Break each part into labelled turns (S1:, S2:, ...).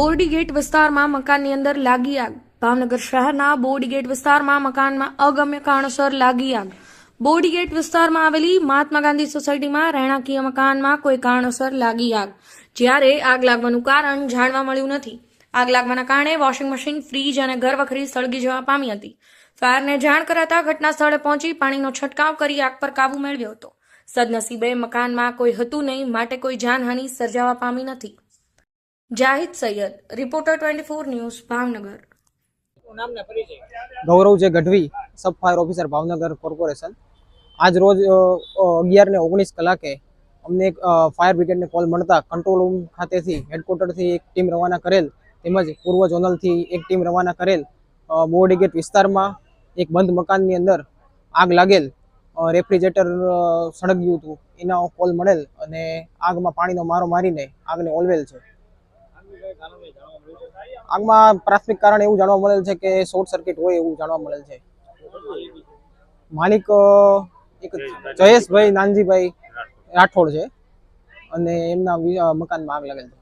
S1: બોરડીગેટ વિસ્તારમાં મકાનની અંદર લાગી આગ. ભાવનગર શહેરના બોરડીગેટ વિસ્તારમાં મકાનમાં અગમ્ય કારણોસર લાગી આગ. બોરડીગેટ વિસ્તારમાં આવેલી મહાત્મા ગાંધી સોસાયટીમાં રહેણાંકીય મકાનમાં કોઈ કારણોસર લાગી આગ. જ્યારે આગ લાગવાનું કારણ જાણવા મળ્યું નથી. આગ લાગવાના કારણે વોશિંગ મશીન, ફ્રીજ અને ઘરવખરી સળગી જવા પામી હતી. ફાયરને જાણ કરાતા ઘટના સ્થળે પહોંચી પાણીનો છંટકાવ કરી આગ પર કાબુ મેળવ્યો હતો. સદનસીબે મકાનમાં કોઈ હતું નહીં, માટે કોઈ જાનહાનિ સર્જાવા પામી નથી. Zahid Syed, reporter 24 news, Bhavnagar.
S2: ગૌરવ જે ગઢવી, સબ ફાયર ઓફિસર, ભાવનગર કોર્પોરેશન. આજ રોજ 11:19 કલાકે અમને એક ફાયર બ્રિગેડને કોલ મળતા કંટ્રોલ રૂમ ખાતેથી હેડક્વાર્ટરથી એક ટીમ રવાના કરેલ તેમજ પૂર્વ ઝોનલથી એક ટીમ રવાના કરેલ બોરડીગેટ વિસ્તારમાં એક બંધ મકાનની અંદર આગ લાગેલ, રેફ્રિજરેટર સળગ્યું હતું, એના કોલ મળેલ અને આગમાં પાણીનો મારો મારીને આગને ઓલવેલ છે. આગમાં પ્રાથમિક કારણ એવું જાણવા મળેલ છે કે શોર્ટ સર્કિટ હોય એવું જાણવા મળેલ છે. માલિક એક જયેશભાઈ નાનજીભાઈ રાઠોડ છે અને એમના મકાનમાં આગ લાગેલ છે.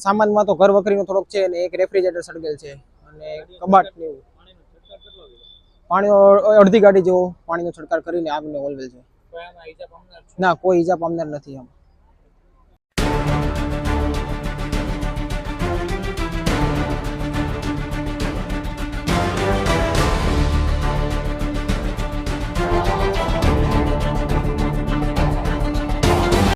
S2: સામાનમાં તો ઘર વખરીનો થોડોક છે અને એક રેફ્રિજરેટર સળગેલ છે અને કબાટ ને એવું. પાણીનો અડધી ગાડી જેવો પાણીનો છંટકાવ કરીને આગને ઓલવેલ છે. ના, કોઈ ઈજા પામનાર નથી. આમ